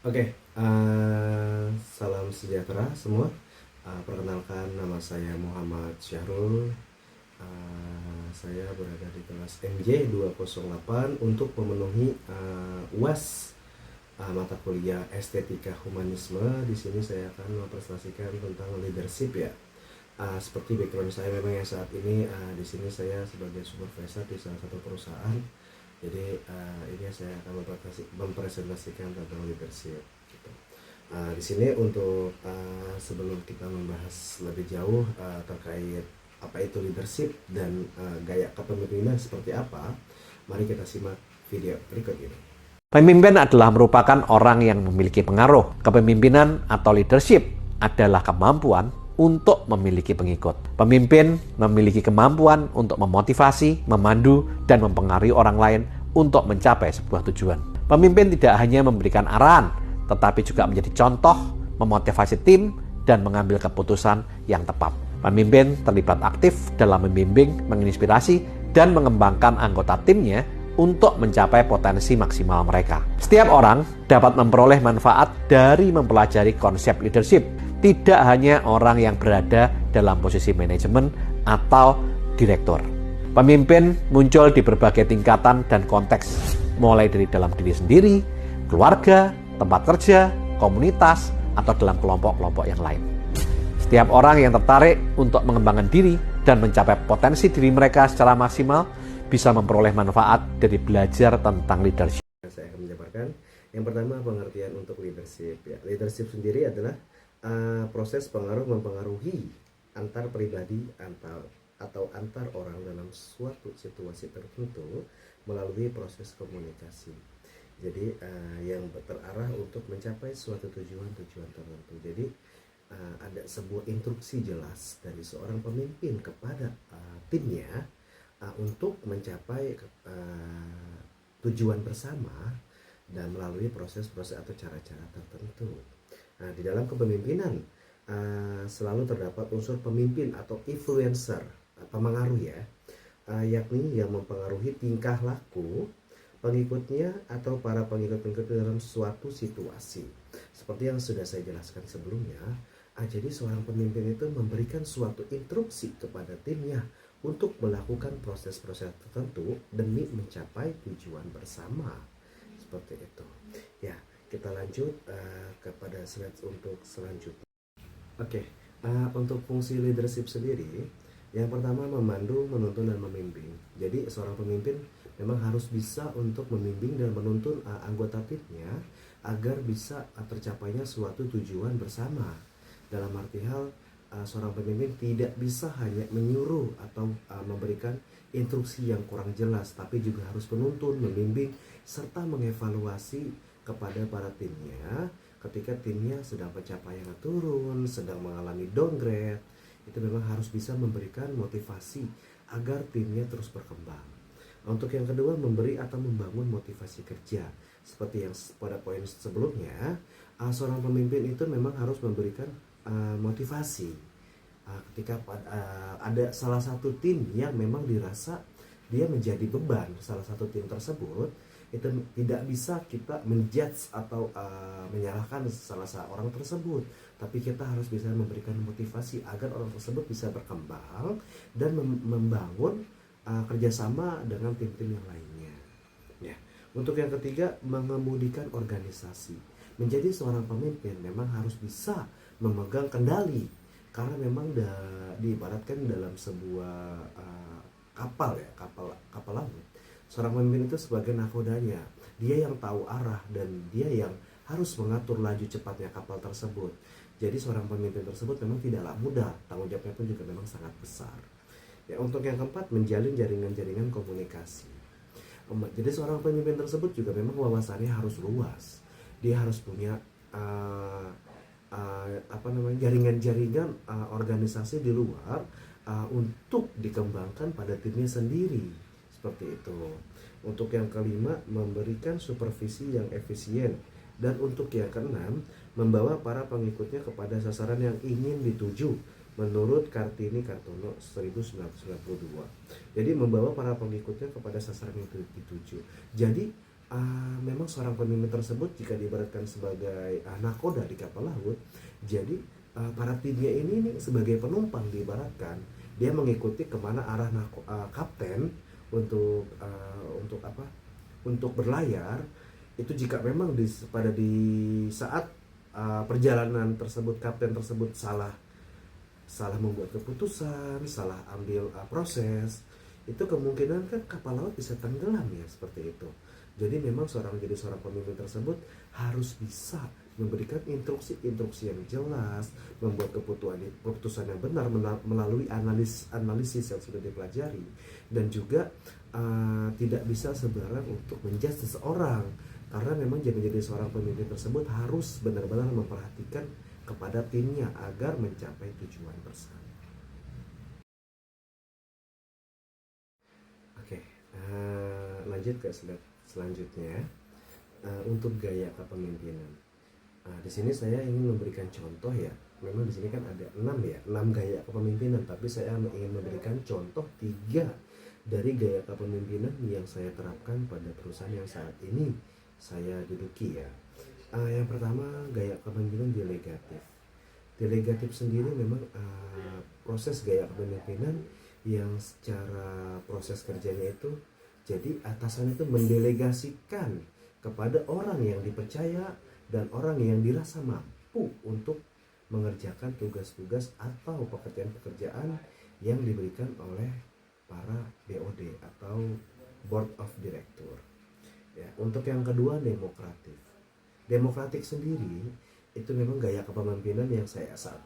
Oke, salam sejahtera semua. Perkenalkan, nama saya Muhammad Syahrul. Saya berada di kelas MJ 208 untuk memenuhi UAS mata kuliah Estetika Humanisme. Di sini saya akan mempresentasikan tentang leadership ya. Seperti background saya memang yang saat ini di sini saya sebagai supervisor di salah satu perusahaan. Jadi ini saya akan mempresentasikan tentang leadership. Gitu. Di sini untuk sebelum kita membahas lebih jauh terkait apa itu leadership dan gaya kepemimpinan seperti apa, mari kita simak video berikut ini. Pemimpin adalah merupakan orang yang memiliki pengaruh. Kepemimpinan atau leadership adalah kemampuan untuk memiliki pengikut. Pemimpin memiliki kemampuan untuk memotivasi, memandu, dan mempengaruhi orang lain untuk mencapai sebuah tujuan. Pemimpin tidak hanya memberikan arahan, tetapi juga menjadi contoh, memotivasi tim, dan mengambil keputusan yang tepat. Pemimpin terlibat aktif dalam membimbing, menginspirasi, dan mengembangkan anggota timnya untuk mencapai potensi maksimal mereka. Setiap orang dapat memperoleh manfaat dari mempelajari konsep leadership, tidak hanya orang yang berada dalam posisi manajemen atau direktur. Pemimpin muncul di berbagai tingkatan dan konteks, mulai dari dalam diri sendiri, keluarga, tempat kerja, komunitas, atau dalam kelompok-kelompok yang lain. Setiap orang yang tertarik untuk mengembangkan diri dan mencapai potensi diri mereka secara maksimal bisa memperoleh manfaat dari belajar tentang leadership. Saya akan menjabarkan yang pertama pengertian untuk leadership. Ya, leadership sendiri adalah proses pengaruh mempengaruhi antar pribadi atau antar orang dalam suatu situasi tertentu melalui proses komunikasi. Jadi yang terarah untuk mencapai suatu tujuan tertentu. Jadi ada sebuah instruksi jelas dari seorang pemimpin kepada timnya untuk mencapai tujuan bersama dan melalui proses-proses atau cara-cara tertentu. Nah, di dalam kepemimpinan selalu terdapat unsur pemimpin atau influencer, pemengaruh ya, yakni yang mempengaruhi tingkah laku pengikutnya atau para pengikut-pengikut dalam suatu situasi. Seperti yang sudah saya jelaskan sebelumnya, jadi seorang pemimpin itu memberikan suatu instruksi kepada timnya untuk melakukan proses-proses tertentu demi mencapai tujuan bersama. Seperti itu. Ya, kita lanjut kepada slide untuk selanjutnya. Oke, untuk fungsi leadership sendiri, yang pertama memandu, menuntun, dan membimbing. Jadi seorang pemimpin memang harus bisa untuk membimbing dan menuntun anggota timnya agar bisa tercapainya suatu tujuan bersama. Dalam arti hal, seorang pemimpin tidak bisa hanya menyuruh atau memberikan instruksi yang kurang jelas, tapi juga harus menuntun, membimbing, serta mengevaluasi kepada para timnya ketika timnya sedang pencapaian turun, sedang mengalami downgrade. Itu memang harus bisa memberikan motivasi agar timnya terus berkembang. Untuk yang kedua, memberi atau membangun motivasi kerja. Seperti yang pada poin sebelumnya, seorang pemimpin itu memang harus memberikan motivasi. Ketika ada salah satu tim yang memang dirasa dia menjadi beban, salah satu tim tersebut, itu tidak bisa kita menjudge atau menyalahkan salah seorang tersebut, tapi kita harus bisa memberikan motivasi agar orang tersebut bisa berkembang dan membangun kerjasama dengan tim-tim yang lainnya. Ya. Untuk yang ketiga, mengemudikan organisasi. Menjadi seorang pemimpin memang harus bisa memegang kendali, karena memang diibaratkan dalam sebuah kapal ya, kapal laut. Seorang pemimpin itu sebagai nakodanya, dia yang tahu arah dan dia yang harus mengatur laju cepatnya kapal tersebut. Jadi seorang pemimpin tersebut memang tidaklah mudah, tanggung jawabnya pun juga memang sangat besar. Ya, untuk yang keempat, menjalin jaringan-jaringan komunikasi. Jadi seorang pemimpin tersebut juga memang wawasannya harus luas. Dia harus punya jaringan-jaringan organisasi di luar untuk dikembangkan pada timnya sendiri. Seperti itu. Untuk yang kelima, memberikan supervisi yang efisien. Dan untuk yang keenam, membawa para pengikutnya kepada sasaran yang ingin dituju menurut Kartini Kartono 1992. Jadi membawa para pengikutnya kepada sasaran yang dituju. Jadi memang seorang pemimpin tersebut jika diibaratkan sebagai nakoda di kapal laut, jadi para timnya ini nih sebagai penumpang diibaratkan, dia mengikuti kemana arah kapten untuk apa? Untuk berlayar. Itu jika memang di saat perjalanan tersebut kapten tersebut salah membuat keputusan, salah ambil proses, itu kemungkinan kan kapal laut bisa tenggelam ya, seperti itu. Jadi memang seorang pemimpin tersebut harus bisa memberikan instruksi yang jelas, membuat keputusan yang benar melalui analisis yang sudah dipelajari, dan juga tidak bisa sembarang untuk menjudge seseorang, karena memang jadi seorang pemimpin tersebut harus benar-benar memperhatikan kepada timnya agar mencapai tujuan bersama. Oke, lanjut ke slide selanjutnya. Untuk gaya kepemimpinan. Di sini saya ingin memberikan contoh ya. Memang di sini kan ada 6 gaya kepemimpinan, tapi saya ingin memberikan contoh 3 dari gaya kepemimpinan yang saya terapkan pada perusahaan yang saat ini saya duduki ya. Yang pertama, gaya kepemimpinan delegatif. Delegatif sendiri memang proses gaya kepemimpinan yang secara proses kerjanya itu, jadi atasan itu mendelegasikan kepada orang yang dipercaya dan orang yang dirasa mampu untuk mengerjakan tugas-tugas atau pekerjaan-pekerjaan yang diberikan oleh para BOD atau Board of Director. Ya, untuk yang kedua, demokratif. Demokratik sendiri itu memang gaya kepemimpinan yang saat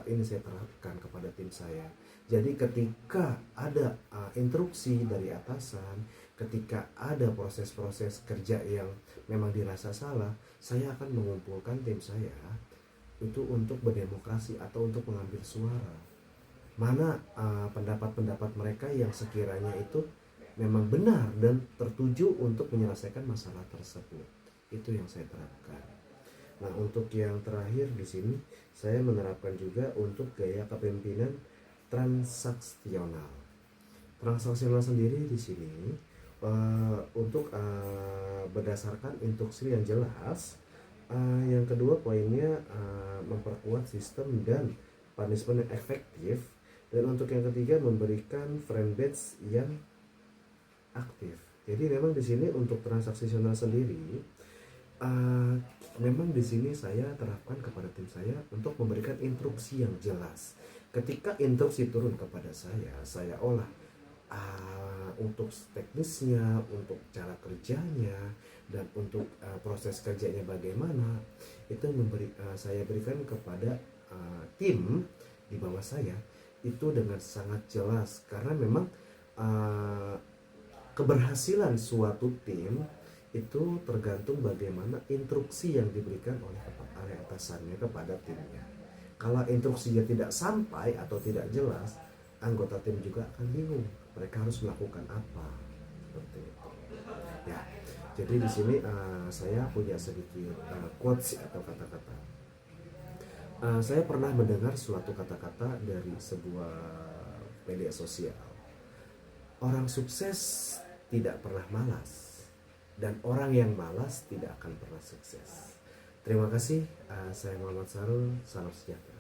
ini saya terapkan kepada tim saya. Jadi ketika ada instruksi dari atasan, ketika ada proses-proses kerja yang memang dirasa salah, saya akan mengumpulkan tim saya itu untuk berdemokrasi atau untuk mengambil suara. Mana pendapat-pendapat mereka yang sekiranya itu memang benar dan tertuju untuk menyelesaikan masalah tersebut. Itu yang saya terapkan. Nah, untuk yang terakhir di sini saya menerapkan juga untuk gaya kepemimpinan transaksional. Transaksional sendiri di sini untuk berdasarkan instruksi yang jelas. Yang kedua poinnya memperkuat sistem dan punishment yang efektif, dan untuk yang ketiga memberikan friend badge yang aktif. Jadi memang di sini untuk transaksional sendiri memang di sini saya terapkan kepada tim saya untuk memberikan instruksi yang jelas. Ketika instruksi turun kepada saya olah untuk teknisnya, untuk cara kerjanya, dan untuk proses kerjanya bagaimana, itu saya berikan kepada tim di bawah saya itu dengan sangat jelas, karena memang keberhasilan suatu tim itu tergantung bagaimana instruksi yang diberikan oleh atasannya kepada timnya. Kalau instruksinya tidak sampai atau tidak jelas, anggota tim juga akan bingung. Mereka harus melakukan apa, seperti itu. Ya, jadi di sini saya punya sedikit quotes atau kata-kata. Saya pernah mendengar suatu kata-kata dari sebuah media sosial. Orang sukses tidak pernah malas, dan orang yang malas tidak akan pernah sukses. Terima kasih. Saya Muhammad Sarul. Salam sejahtera.